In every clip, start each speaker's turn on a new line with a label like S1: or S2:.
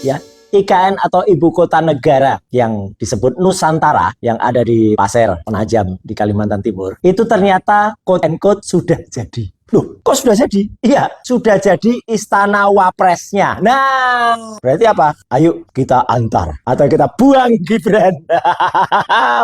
S1: ya. IKN atau Ibu Kota Negara yang disebut Nusantara yang ada di Pasir Penajam di Kalimantan Timur itu ternyata quote and quote sudah jadi. Loh, kok sudah jadi? Iya, sudah jadi istana wapresnya. Nah, berarti apa? Ayo kita antar atau kita buang Gibran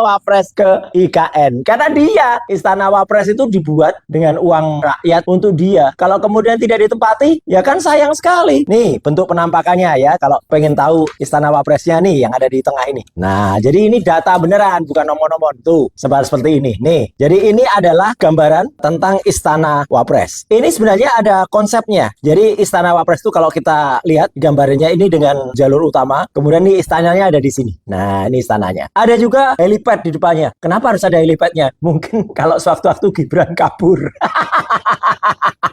S1: wapres ke IKN. Karena dia, istana wapres itu dibuat dengan uang rakyat untuk dia. Kalau kemudian tidak ditempati, ya kan sayang sekali. Nih, bentuk penampakannya ya. Kalau pengen tahu istana wapresnya nih yang ada di tengah ini. Nah, jadi ini data beneran, bukan nomor-nomor. Tuh, seperti ini. Nih, jadi ini adalah gambaran tentang istana wapres. Ini sebenarnya ada konsepnya. Jadi istana wapres itu kalau kita lihat gambarnya ini dengan jalur utama, kemudian ini istananya ada di sini. Nah, ini istananya. Ada juga helipad di depannya. Kenapa harus ada helipadnya? Mungkin kalau sewaktu-waktu Gibran kabur.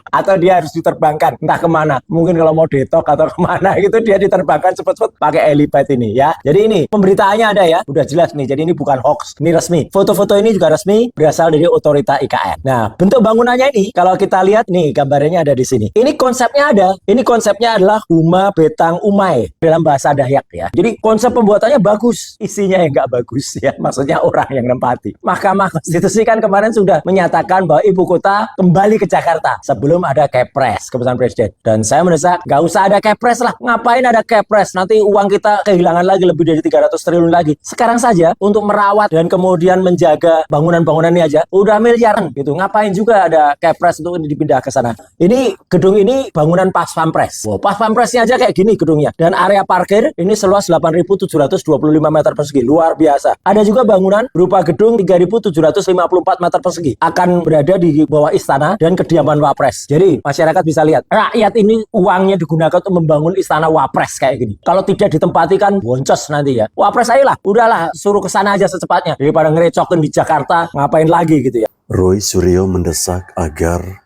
S1: Atau dia harus diterbangkan entah kemana, mungkin kalau mau detok atau kemana gitu dia diterbangkan cepet-cepet pakai helipad ini ya. Jadi ini pemberitaannya ada ya, udah jelas nih. Jadi ini bukan hoax, ini resmi. Foto-foto ini juga resmi, berasal dari otorita IKN. Nah, bentuk bangunannya ini kalau kita lihat nih gambarnya ada di sini. Ini konsepnya ada. Ini konsepnya adalah Huma Betang Umay dalam bahasa Dayak ya. Jadi konsep pembuatannya bagus, isinya yang nggak bagus ya. Maksudnya orang yang nempati. Mahkamah Konstitusi kan kemarin sudah menyatakan bahwa ibu kota kembali ke Jakarta sebelum ada Kepres, keputusan Presiden. Dan saya mendesak, nggak usah ada Kepres lah. Ngapain ada Kepres? Nanti uang kita kehilangan lagi lebih dari 300 triliun lagi. Sekarang saja untuk merawat dan kemudian menjaga bangunan-bangunan ini aja udah miliaran gitu. Ngapain juga ada Kepres untuk dipindah ke sana? Ini gedung ini bangunan Pas Pampres. Wow, Pas Pampresnya aja kayak gini gedungnya. Dan area parkir ini seluas 8.725 meter persegi. Luar biasa. Ada juga bangunan berupa gedung 3.754 meter persegi. Akan berada di bawah istana dan kediaman Wapres. Jadi masyarakat bisa lihat, rakyat ini uangnya digunakan untuk membangun istana Wapres kayak gini. Kalau tidak ditempati kan boncos nanti ya. Wapres ayolah, udahlah suruh ke sana aja secepatnya. Daripada ngerecokin di Jakarta, ngapain lagi gitu ya.
S2: Roy Suryo mendesak agar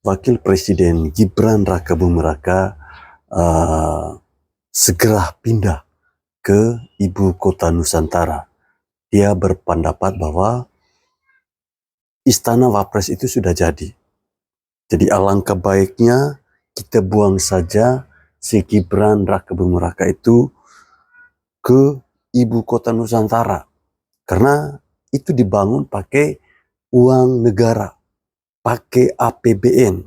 S2: Wakil Presiden Gibran Rakabuming Raka segera pindah ke Ibu Kota Nusantara. Dia berpendapat bahwa istana Wapres itu sudah jadi. Jadi alangkah baiknya kita buang saja si Gibran Rakabuming Raka itu ke Ibu Kota Nusantara. Karena itu dibangun pakai uang negara, pakai APBN.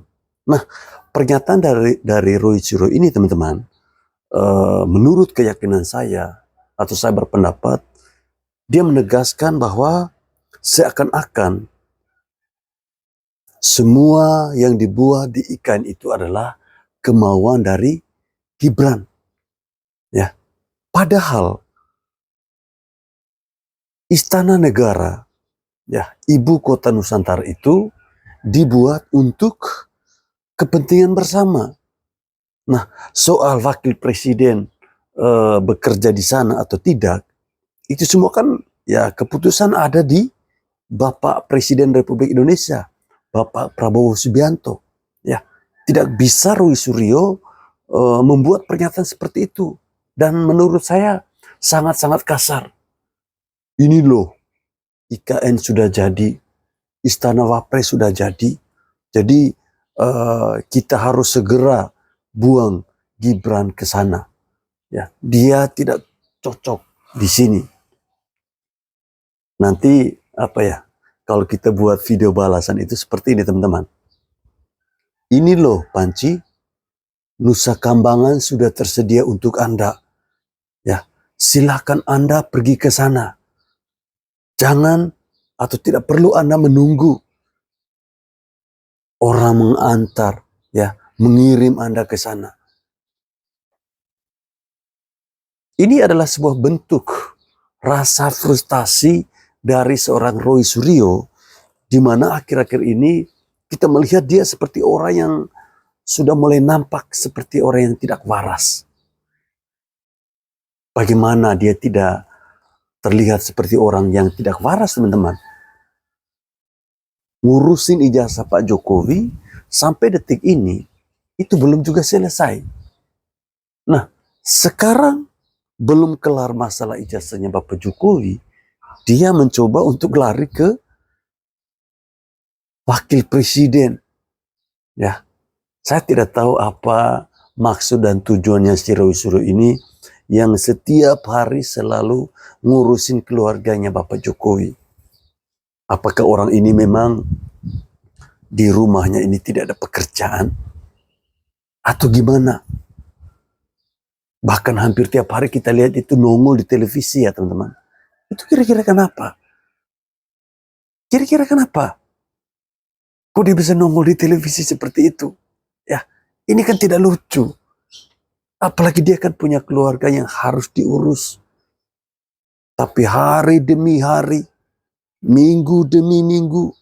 S2: Nah, pernyataan dari Roy Suryo ini teman-teman, menurut keyakinan saya, atau saya berpendapat, dia menegaskan bahwa seakan-akan semua yang dibuat di IKN itu adalah kemauan dari Gibran. Ya. Padahal Istana Negara, ya, Ibu Kota Nusantara itu dibuat untuk kepentingan bersama. Nah, soal Wakil Presiden bekerja di sana atau tidak, itu semua kan ya keputusan ada di Bapak Presiden Republik Indonesia, Bapak Prabowo Subianto. Ya, tidak bisa Roy Suryo membuat pernyataan seperti itu. Dan menurut saya sangat-sangat kasar. Ini loh, IKN sudah jadi, Istana Wapres sudah jadi. Jadi kita harus segera buang Gibran ke sana. Ya, dia tidak cocok di sini. Nanti apa ya? Kalau kita buat video balasan itu seperti ini teman-teman. Ini loh Panci, Nusa Kambangan sudah tersedia untuk Anda. Ya, silakan Anda pergi ke sana. Jangan atau tidak perlu Anda menunggu orang mengantar, ya, mengirim Anda ke sana. Ini adalah sebuah bentuk rasa frustasi dari seorang Roy Suryo, di mana akhir-akhir ini kita melihat dia seperti orang yang sudah mulai nampak seperti orang yang tidak waras. Bagaimana dia tidak terlihat seperti orang yang tidak waras, teman-teman? Ngurusin ijazah Pak Jokowi sampai detik ini itu belum juga selesai. Nah, sekarang belum kelar masalah ijazahnya Bapak Jokowi, dia mencoba untuk lari ke Wakil Presiden. Ya, saya tidak tahu apa maksud dan tujuannya si Roy Suryo ini yang setiap hari selalu ngurusin keluarganya Bapak Jokowi. Apakah orang ini memang di rumahnya ini tidak ada pekerjaan? Atau gimana? Bahkan hampir tiap hari kita lihat itu nongol di televisi ya teman-teman. Itu kira-kira kenapa? Kira-kira kenapa? Kok dia bisa nongol di televisi seperti itu? Ya, ini kan tidak lucu. Apalagi dia kan punya keluarga yang harus diurus. Tapi hari demi hari, minggu demi minggu,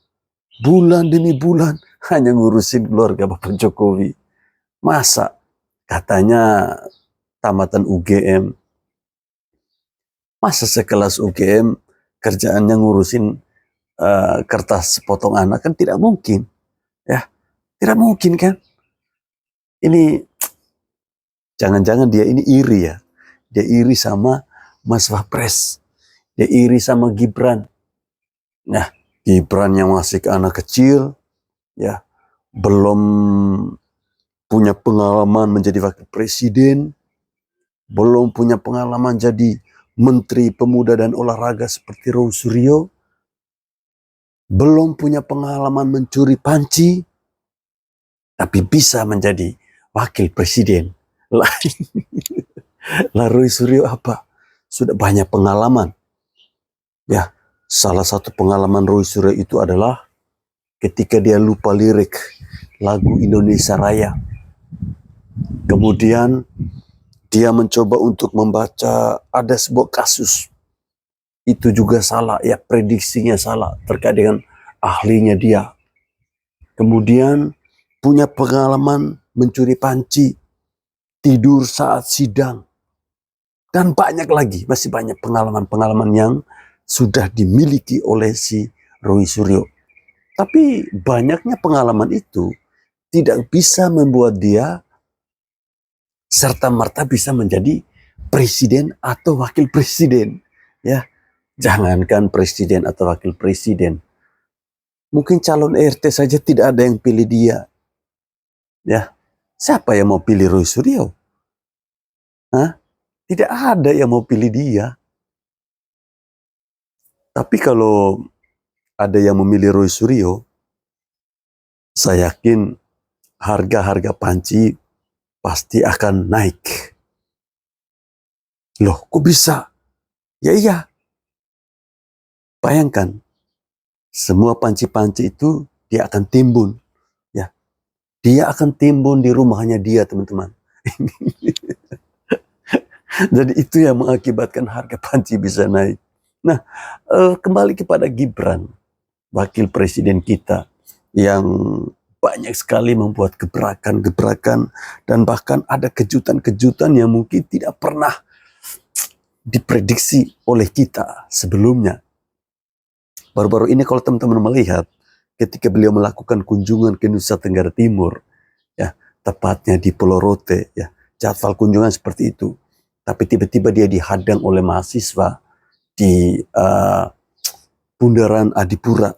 S2: bulan demi bulan, hanya ngurusin keluarga Bapak Jokowi. Masa katanya tamatan UGM, masa sekelas UGM kerjaannya ngurusin kertas sepotong anak, kan tidak mungkin. Ya, tidak mungkin kan. Ini jangan-jangan dia ini iri ya. Dia iri sama Mas Wapres. Dia iri sama Gibran. Nah, Gibran yang masih anak kecil, ya, belum punya pengalaman menjadi wakil presiden, belum punya pengalaman jadi menteri pemuda dan olahraga seperti Roy Suryo, belum punya pengalaman mencuri panci, tapi bisa menjadi wakil presiden. Lah Roy Suryo apa? Sudah banyak pengalaman. Ya, salah satu pengalaman Roy Suryo itu adalah ketika dia lupa lirik lagu Indonesia Raya. Kemudian dia mencoba untuk membaca ada sebuah kasus. Itu juga salah, ya prediksinya salah terkait dengan ahlinya dia. Kemudian punya pengalaman mencuri panci, tidur saat sidang. Dan banyak lagi, masih banyak pengalaman-pengalaman yang sudah dimiliki oleh si Roy Suryo. Tapi banyaknya pengalaman itu tidak bisa membuat dia serta-merta bisa menjadi presiden atau wakil presiden. Ya, jangankan presiden atau wakil presiden. Mungkin calon RT saja tidak ada yang pilih dia. Ya, siapa yang mau pilih Roy Suryo? Hah? Tidak ada yang mau pilih dia. Tapi kalau ada yang memilih Roy Suryo, saya yakin harga-harga panci pasti akan naik. Loh, kok bisa? Ya iya. Bayangkan, semua panci-panci itu dia akan timbun. Ya, dia akan timbun di rumahnya dia, teman-teman. Jadi itu yang mengakibatkan harga panci bisa naik. Nah, kembali kepada Gibran, wakil presiden kita yang banyak sekali membuat gebrakan-gebrakan dan bahkan ada kejutan-kejutan yang mungkin tidak pernah diprediksi oleh kita sebelumnya. Baru-baru ini kalau teman-teman melihat ketika beliau melakukan kunjungan ke Nusa Tenggara Timur, ya, tepatnya di Pulau Rote, ya, jadwal kunjungan seperti itu. Tapi tiba-tiba dia dihadang oleh mahasiswa di Bundaran Adipura,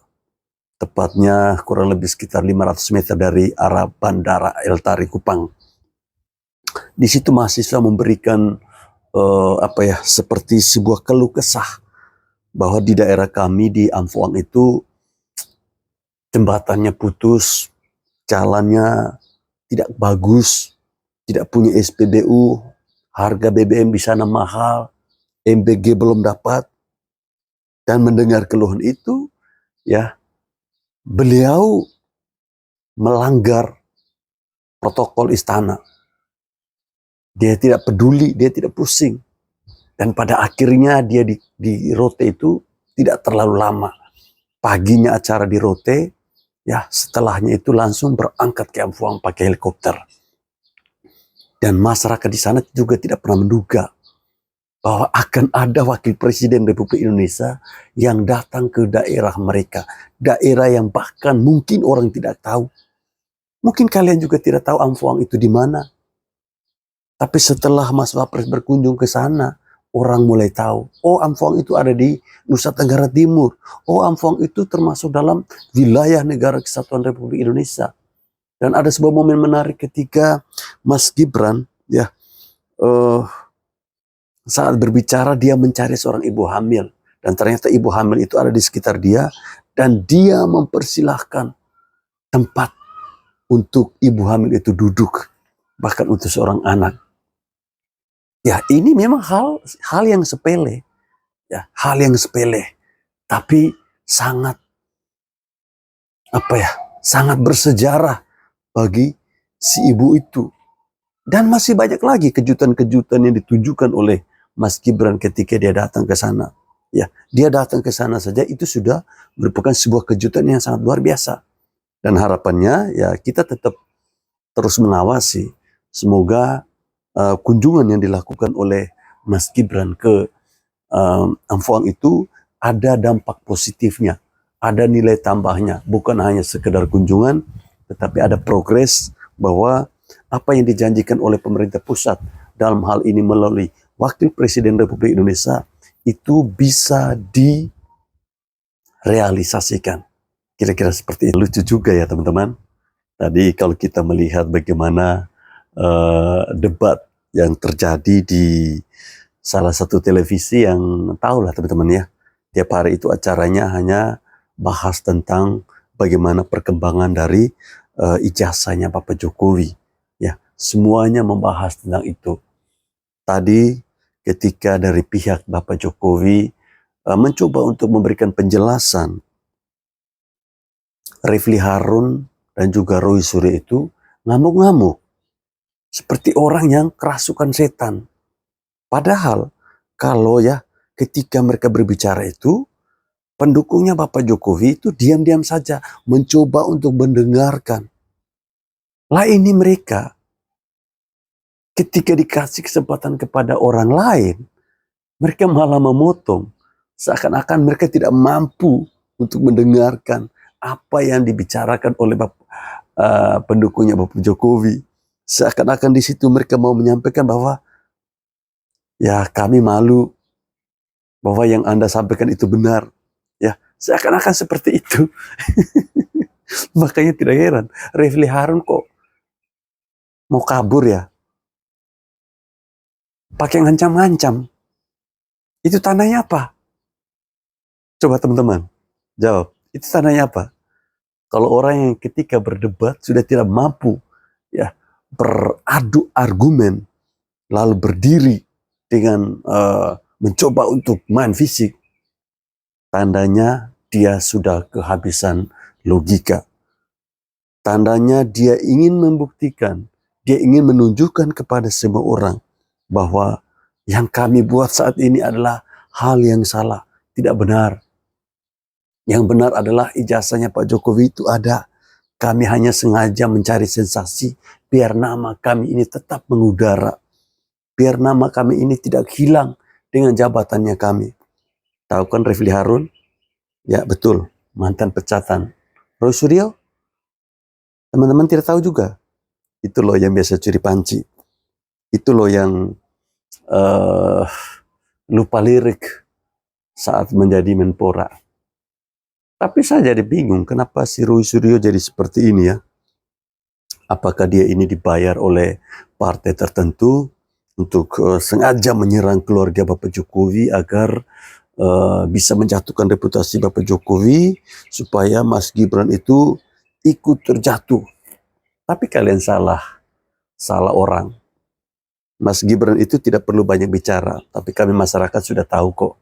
S2: tepatnya kurang lebih sekitar 500 meter dari arah Bandara El Tari Kupang. Di situ mahasiswa memberikan seperti sebuah keluh kesah bahwa di daerah kami di Amfuang itu jembatannya putus, jalannya tidak bagus, tidak punya SPBU, harga BBM di sana mahal, MBG belum dapat. Dan mendengar keluhan itu, ya, beliau melanggar protokol istana. Dia tidak peduli, dia tidak pusing. Dan pada akhirnya dia di Rote itu tidak terlalu lama. Paginya acara di Rote, ya setelahnya itu langsung berangkat ke Amfuang pakai helikopter. Dan masyarakat di sana juga tidak pernah menduga bahwa akan ada wakil presiden Republik Indonesia yang datang ke daerah mereka. Daerah yang bahkan mungkin orang tidak tahu. Mungkin kalian juga tidak tahu Amfuang itu di mana. Tapi setelah Mas Wapres berkunjung ke sana, orang mulai tahu. Oh, Amfuang itu ada di Nusa Tenggara Timur. Oh, Amfuang itu termasuk dalam wilayah Negara Kesatuan Republik Indonesia. Dan ada sebuah momen menarik ketika Mas Gibran, ya, saat berbicara dia mencari seorang ibu hamil. Dan ternyata ibu hamil itu ada di sekitar dia. Dan dia mempersilahkan tempat untuk ibu hamil itu duduk. Bahkan untuk seorang anak. Ya, ini memang hal yang sepele. Ya, hal yang sepele. Tapi sangat sangat bersejarah bagi si ibu itu. Dan masih banyak lagi kejutan-kejutan yang ditujukan oleh Mas Gibran ketika dia datang ke sana. Ya, dia datang ke sana saja itu sudah merupakan sebuah kejutan yang sangat luar biasa. Dan harapannya ya kita tetap terus mengawasi. Semoga kunjungan yang dilakukan oleh Mas Gibran ke Amphoang itu ada dampak positifnya. Ada nilai tambahnya. Bukan hanya sekedar kunjungan, tetapi ada progres bahwa apa yang dijanjikan oleh pemerintah pusat dalam hal ini melalui Wakil Presiden Republik Indonesia itu bisa direalisasikan. Kira-kira seperti itu. Lucu juga ya teman-teman. Tadi kalau kita melihat bagaimana debat yang terjadi di salah satu televisi yang tahulah teman-teman ya. Tiap hari itu acaranya hanya bahas tentang bagaimana perkembangan dari ijazahnya Bapak Jokowi. Ya, semuanya membahas tentang itu. Tadi ketika dari pihak Bapak Jokowi mencoba untuk memberikan penjelasan, Refli Harun dan juga Roy Suryo itu ngamuk-ngamuk. Seperti orang yang kerasukan setan. Padahal kalau ya ketika mereka berbicara itu, pendukungnya Bapak Jokowi itu diam-diam saja mencoba untuk mendengarkan. Lah ini mereka ketika dikasih kesempatan kepada orang lain, mereka malah memotong. Seakan-akan mereka tidak mampu untuk mendengarkan apa yang dibicarakan oleh pendukungnya Bapak Jokowi. Seakan-akan di situ mereka mau menyampaikan bahwa ya kami malu bahwa yang Anda sampaikan itu benar. Ya, seakan-akan seperti itu. Makanya tidak heran, Refli Harun kok mau kabur ya. Pakai ngancam-ngancam. Itu tandanya apa? Coba teman-teman, jawab. Itu tandanya apa? Kalau orang yang ketika berdebat sudah tidak mampu ya beradu argumen, lalu berdiri dengan mencoba untuk main fisik, tandanya dia sudah kehabisan logika. Tandanya dia ingin membuktikan, dia ingin menunjukkan kepada semua orang bahwa yang kami buat saat ini adalah hal yang salah, tidak benar. Yang benar adalah ijazahnya Pak Jokowi itu ada. Kami hanya sengaja mencari sensasi biar nama kami ini tetap mengudara. Biar nama kami ini tidak hilang dengan jabatannya kami. Tahu kan Refli Harun? Ya betul, mantan pecatan. Roy Suryo? Teman-teman tidak tahu juga. Itu loh yang biasa curi panci. Itu loh yang lupa lirik saat menjadi Menpora. Tapi saya jadi bingung kenapa si Roy Suryo jadi seperti ini ya. Apakah dia ini dibayar oleh partai tertentu untuk sengaja menyerang keluarga Bapak Jokowi agar bisa menjatuhkan reputasi Bapak Jokowi supaya Mas Gibran itu ikut terjatuh. Tapi kalian salah orang. Mas Gibran itu tidak perlu banyak bicara, tapi kami masyarakat sudah tahu kok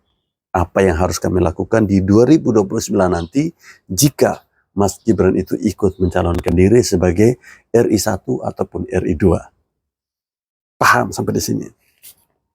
S2: apa yang harus kami lakukan di 2029 nanti jika Mas Gibran itu ikut mencalonkan diri sebagai RI 1 ataupun RI 2. Paham sampai di sini?